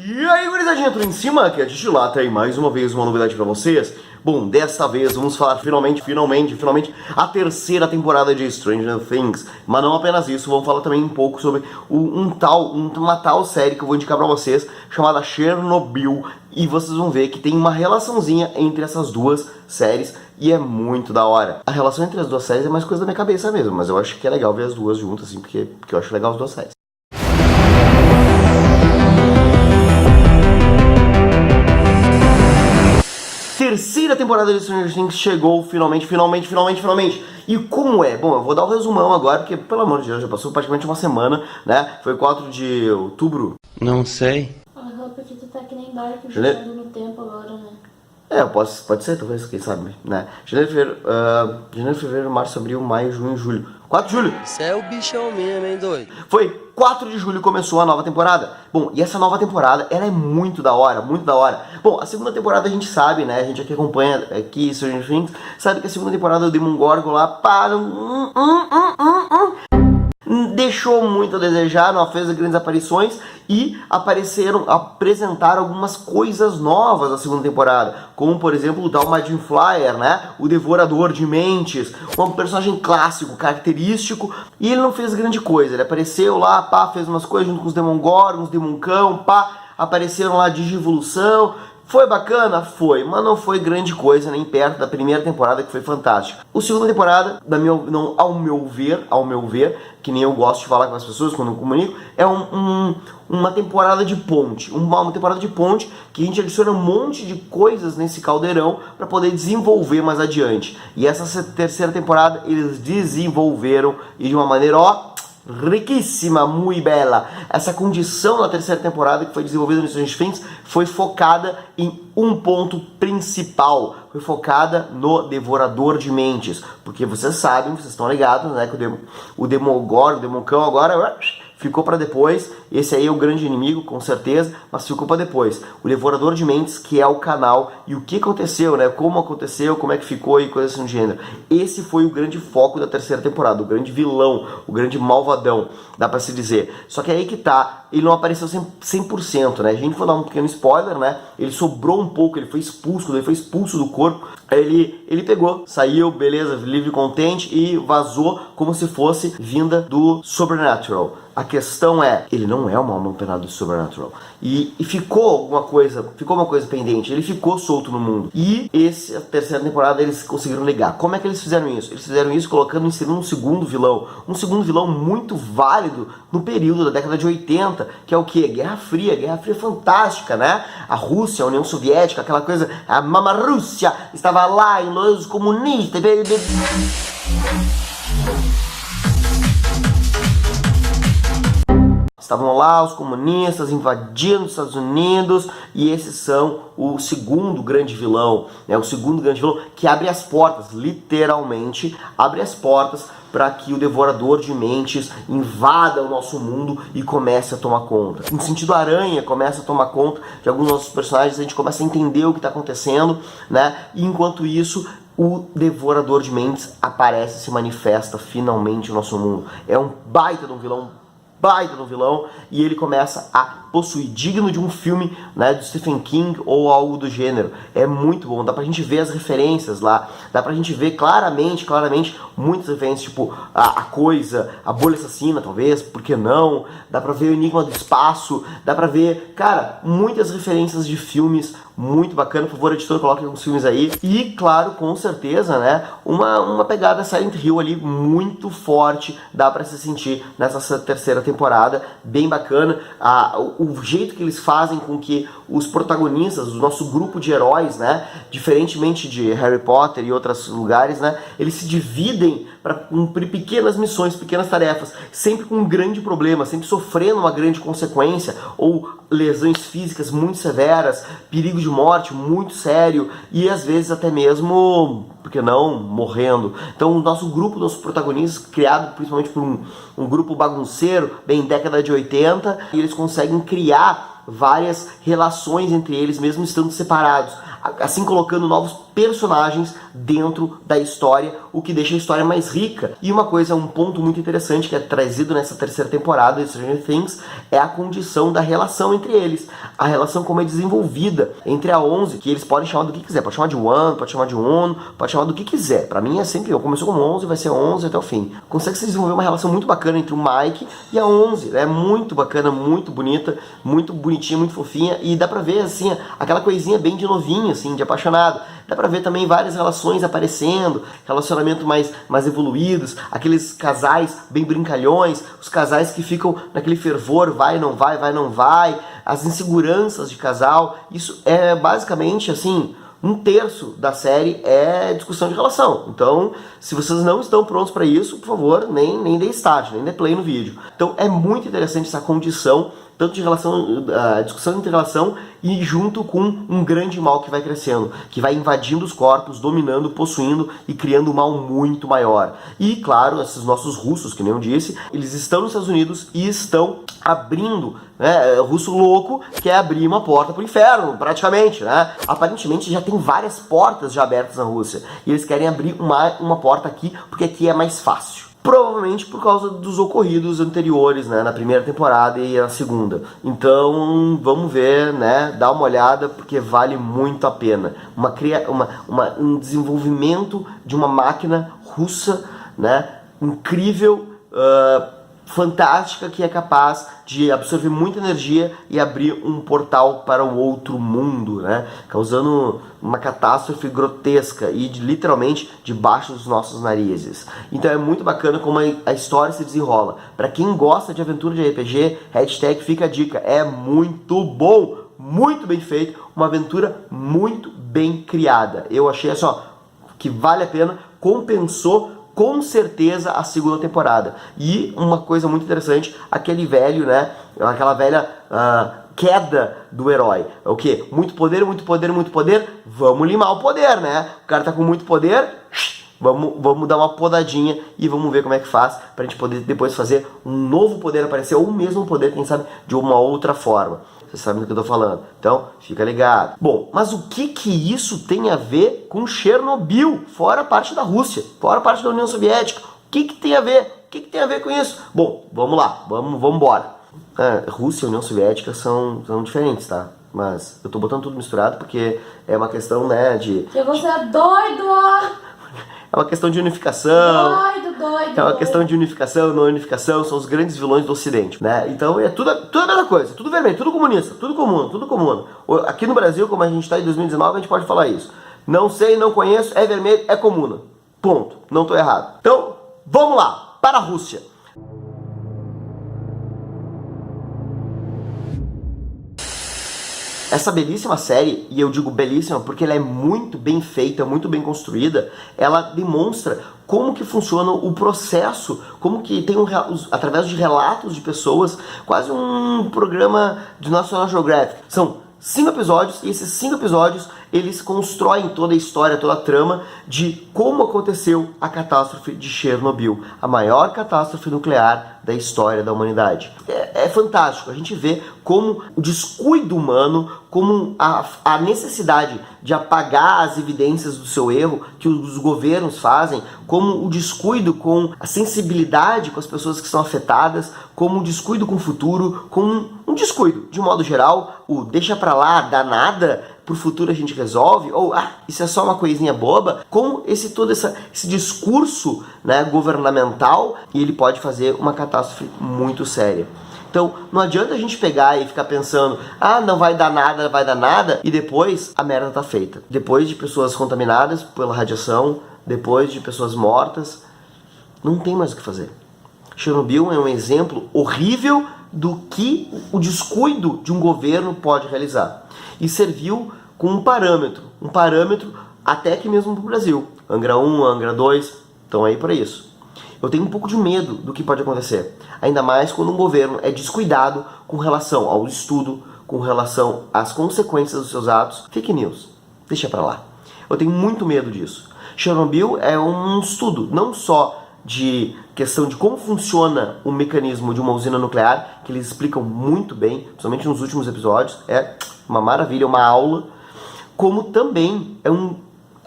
E aí, gurizadinha, tudo em cima? Aqui é a Titulata e mais uma vez uma novidade pra vocês. Bom, desta vez vamos falar finalmente, a terceira temporada de Stranger Things. Mas não apenas isso, vamos falar também um pouco sobre uma tal série que eu vou indicar pra vocês, chamada Chernobyl. E vocês vão ver que tem uma relaçãozinha entre essas duas séries e é muito da hora. A relação entre as duas séries é mais coisa da minha cabeça mesmo, mas eu acho que é legal ver as duas juntas, assim, porque eu acho legal as duas séries. Terceira temporada de Stranger Things chegou finalmente. E como é? Bom, eu vou dar o resumão agora, porque pelo amor de Deus, já passou praticamente uma semana, né? Foi 4 de outubro. Não sei. Porque tu tá que nem Dark, jogando no tempo agora, né? É, pode ser, talvez, quem sabe, né? Janeiro, fevereiro, março, abril, maio, junho, julho. 4 de julho! Você é o bichão mesmo, hein, doido? Foi 4 de julho começou a nova temporada. Bom, e essa nova temporada, ela é muito da hora, muito da hora. Bom, a segunda temporada a gente sabe, né? A gente aqui acompanha aqui Stranger Things, sabe que a segunda temporada do Demogorgon lá para deixou muito a desejar, não fez grandes aparições e apresentaram algumas coisas novas na segunda temporada, como por exemplo o Dalmatian Flyer, né, o Devorador de Mentes, um personagem clássico, característico, e ele não fez grande coisa, ele apareceu lá, pá, fez umas coisas junto com os Demogorgons, Demoncão, pá, apareceram lá Digivolução. Foi bacana? Foi, mas não foi grande coisa, nem perto da primeira temporada, que foi fantástica. A segunda temporada, ao meu ver, que nem eu gosto de falar com as pessoas quando eu comunico, é uma temporada de ponte. Uma temporada de ponte que a gente adiciona um monte de coisas nesse caldeirão para poder desenvolver mais adiante. E essa terceira temporada eles desenvolveram e de uma maneira, ó, riquíssima, muito bela. Essa condição na terceira temporada que foi desenvolvida no Stranger Things foi focada em um ponto principal, foi focada no Devorador de Mentes, porque vocês sabem, vocês estão ligados, né, que o Demogorgon, o Demoncão agora ficou para depois. Esse aí é o grande inimigo, com certeza, mas ficou para depois. O Devorador de Mentes, que é o canal, e o que aconteceu, né? Como aconteceu, como é que ficou e coisas assim do gênero. Esse foi o grande foco da terceira temporada, o grande vilão, o grande malvadão, dá para se dizer. Só que aí que tá, ele não apareceu 100%, né? A gente foi dar um pequeno spoiler, né? Ele sobrou um pouco, ele foi expulso do corpo. Ele pegou, saiu, beleza, livre e contente e vazou como se fosse vinda do Supernatural. A questão é, ele não é uma alma penada do Supernatural. E ficou uma coisa pendente, ele ficou solto no mundo. E a terceira temporada eles conseguiram ligar. Como é que eles fizeram isso? Eles fizeram isso inserindo um segundo vilão muito válido no período da década de 80, que é o que? Guerra Fria fantástica, né? A Rússia, a União Soviética, aquela coisa, a Mamarússia estava lá em los comunistas. Estavam lá os comunistas invadindo os Estados Unidos e esses são o segundo grande vilão, né? O segundo grande vilão que abre as portas, literalmente abre as portas para que o Devorador de Mentes invada o nosso mundo e comece a tomar conta. No sentido aranha, começa a tomar conta de alguns dos nossos personagens, a gente começa a entender o que está acontecendo, né? E enquanto isso, o Devorador de Mentes aparece, se manifesta finalmente no nosso mundo. É um baita de um vilão, e ele começa a possuir, digno de um filme, né, de Stephen King ou algo do gênero. É muito bom, dá pra gente ver as referências lá, dá pra gente ver claramente muitas referências, tipo a Coisa, a Bolha Assassina, talvez, por que não? Dá pra ver o Enigma do Espaço, dá pra ver, cara, muitas referências de filmes muito bacana. Por favor, editor, coloque alguns filmes aí. E, claro, com certeza, né, uma pegada Silent Hill ali muito forte, dá pra se sentir nessa terceira temporada, bem bacana. O jeito que eles fazem com que os protagonistas do nosso grupo de heróis, né, diferentemente de Harry Potter e outros lugares, né, eles se dividem para cumprir pequenas missões, pequenas tarefas, sempre com um grande problema, sempre sofrendo uma grande consequência ou lesões físicas muito severas, perigo de morte muito sério e às vezes até mesmo, por que não, morrendo. Então o nosso grupo, nossos protagonistas, criado principalmente por um grupo bagunceiro, bem década de 80, e eles conseguem criar várias relações entre eles, mesmo estando separados, assim colocando novos personagens dentro da história, o que deixa a história mais rica. E uma coisa, um ponto muito interessante que é trazido nessa terceira temporada de Stranger Things é a condição da relação entre eles. A relação como é desenvolvida entre a 11, que eles podem chamar do que quiser. Pode chamar de One, pode chamar de Uno, pode chamar do que quiser. Pra mim é sempre, começou com 11, vai ser 11 até o fim. Consegue se desenvolver uma relação muito bacana entre o Mike e a 11. É muito bacana, muito bonita, muito bonitinha, muito fofinha. E dá pra ver, assim, aquela coisinha bem de novinho, assim, de apaixonado. Dá pra ver também várias relações aparecendo, relacionamentos mais evoluídos, aqueles casais bem brincalhões, os casais que ficam naquele fervor, vai, não vai, vai, não vai, as inseguranças de casal. Isso é basicamente, assim, 1/3 da série é discussão de relação. Então, se vocês não estão prontos para isso, por favor, nem dê start, nem dê play no vídeo. Então, é muito interessante essa condição, tanto de relação, discussão entre relação e junto com um grande mal que vai crescendo, que vai invadindo os corpos, dominando, possuindo e criando um mal muito maior. E, claro, esses nossos russos, que nem eu disse, eles estão nos Estados Unidos e estão abrindo, né, russo louco quer abrir uma porta pro inferno, praticamente, né? Aparentemente já tem várias portas já abertas na Rússia, e eles querem abrir uma porta aqui, porque aqui é mais fácil. Provavelmente por causa dos ocorridos anteriores, né, na primeira temporada e na segunda. Então, vamos ver, né, dá uma olhada, porque vale muito a pena. Um desenvolvimento de uma máquina russa, né, incrível, fantástica, que é capaz de absorver muita energia e abrir um portal para o outro mundo, né? Causando uma catástrofe grotesca e literalmente debaixo dos nossos narizes. Então é muito bacana como a história se desenrola. Para quem gosta de aventura de RPG, hashtag fica a dica, é muito bom, muito bem feito, uma aventura muito bem criada. Eu achei assim, ó, que vale a pena, compensou com certeza a segunda temporada. E uma coisa muito interessante, aquele velho, né, aquela velha queda do herói. É o quê? Muito poder, muito poder, muito poder, vamos limar o poder, né? O cara tá com muito poder, vamos dar uma podadinha e vamos ver como é que faz pra gente poder depois fazer um novo poder aparecer, ou o mesmo poder, quem sabe, de uma outra forma. Vocês sabem do que eu tô falando. Então, fica ligado. Bom, mas o que isso tem a ver com Chernobyl? Fora a parte da Rússia, fora a parte da União Soviética. O que tem a ver? O que tem a ver com isso? Bom, vamos lá, vamos embora. Rússia e União Soviética são diferentes, tá? Mas eu tô botando tudo misturado porque é uma questão, né, de... Que você é doido, ó! É uma questão de unificação. Doido. É uma questão de unificação, não unificação, são os grandes vilões do Ocidente, né? Então é tudo a mesma coisa, tudo vermelho, tudo comunista, tudo comum. Aqui no Brasil, como a gente está em 2019, a gente pode falar isso. Não sei, não conheço, é vermelho, é comuna. Ponto. Não estou errado. Então, vamos lá, para a Rússia. Essa belíssima série, e eu digo belíssima porque ela é muito bem feita, muito bem construída, ela demonstra como que funciona o processo, como que tem através de relatos de pessoas, quase um programa de National Geographic. São 5 episódios, e esses 5 episódios eles constroem toda a história, toda a trama de como aconteceu a catástrofe de Chernobyl, a maior catástrofe nuclear da história da humanidade. É fantástico, a gente vê como o descuido humano, como a necessidade de apagar as evidências do seu erro que os governos fazem, como o descuido com a sensibilidade com as pessoas que são afetadas, como o descuido com o futuro, com um descuido, de modo geral, o deixa pra lá, dá nada, pro futuro a gente resolve, ou isso é só uma coisinha boba, com todo esse discurso, né, governamental, e ele pode fazer uma catástrofe muito séria. Então, não adianta a gente pegar e ficar pensando, não vai dar nada, e depois a merda tá feita. Depois de pessoas contaminadas pela radiação, depois de pessoas mortas, não tem mais o que fazer. Chernobyl é um exemplo horrível do que o descuido de um governo pode realizar. E serviu com um parâmetro até que mesmo para o Brasil. Angra 1, Angra 2, estão aí para isso. Eu tenho um pouco de medo do que pode acontecer, ainda mais quando um governo é descuidado com relação ao estudo, com relação às consequências dos seus atos. Fake news, deixa pra lá. Eu tenho muito medo disso. Chernobyl é um estudo, não só de questão de como funciona o mecanismo de uma usina nuclear, que eles explicam muito bem, principalmente nos últimos episódios, é uma maravilha, uma aula, como também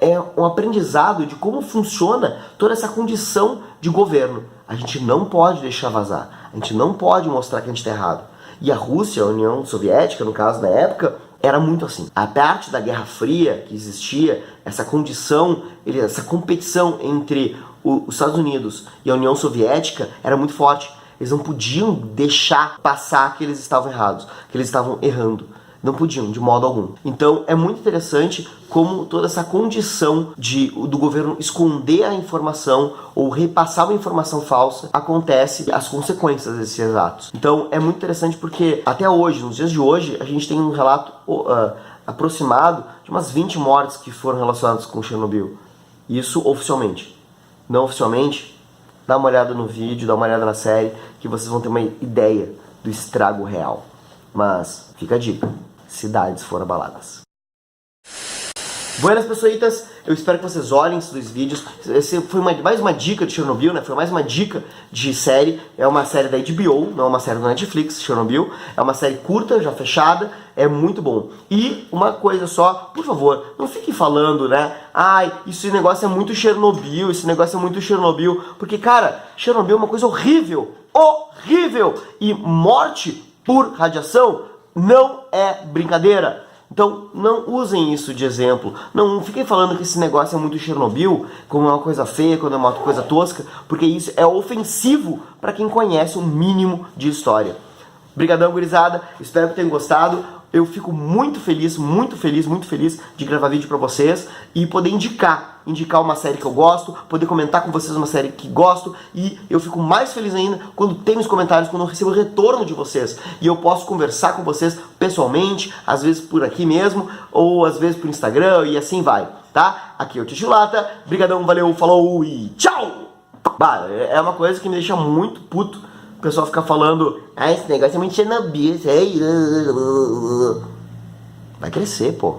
é um aprendizado de como funciona toda essa condição de governo. A gente não pode deixar vazar, a gente não pode mostrar que a gente está errado. E a Rússia, a União Soviética, no caso, na época, era muito assim. A parte da Guerra Fria que existia, essa condição, essa competição entre os Estados Unidos e a União Soviética era muito forte. Eles não podiam deixar passar que eles estavam errados, que eles estavam errando. Não podiam, de modo algum. Então é muito interessante como toda essa condição do governo esconder a informação ou repassar uma informação falsa acontece, as consequências desses atos. Então é muito interessante porque até hoje, nos dias de hoje, a gente tem um relato aproximado de umas 20 mortes que foram relacionadas com Chernobyl. Isso oficialmente. Não oficialmente, dá uma olhada no vídeo, dá uma olhada na série, que vocês vão ter uma ideia do estrago real. Mas fica a dica. Cidades foram abaladas. Buenas pessoitas, eu espero que vocês olhem esses dois vídeos. Esse foi mais uma dica de Chernobyl, né? Foi mais uma dica de série. É uma série da HBO, não é uma série da Netflix, Chernobyl. É uma série curta, já fechada, é muito bom. E uma coisa só, por favor, não fiquem falando, né? Ai, esse negócio é muito Chernobyl, esse negócio é muito Chernobyl. Porque, cara, Chernobyl é uma coisa horrível, horrível. E morte por radiação não é brincadeira. Então não usem isso de exemplo. Não fiquem falando que esse negócio é muito Chernobyl, como é uma coisa feia, quando é uma coisa tosca, porque isso é ofensivo para quem conhece o mínimo de história. Brigadão, gurizada. Espero que tenham gostado. Eu fico muito feliz de gravar vídeo pra vocês e poder indicar uma série que eu gosto, poder comentar com vocês uma série que gosto, e eu fico mais feliz ainda quando tem os comentários, quando eu recebo o retorno de vocês e eu posso conversar com vocês pessoalmente, às vezes por aqui mesmo, ou às vezes por Instagram, e assim vai, tá? Aqui é o Tichilata, brigadão, valeu, falou e tchau! Bah, é uma coisa que me deixa muito puto. O pessoal fica falando, esse negócio é muito Chernobyl, vai crescer, pô.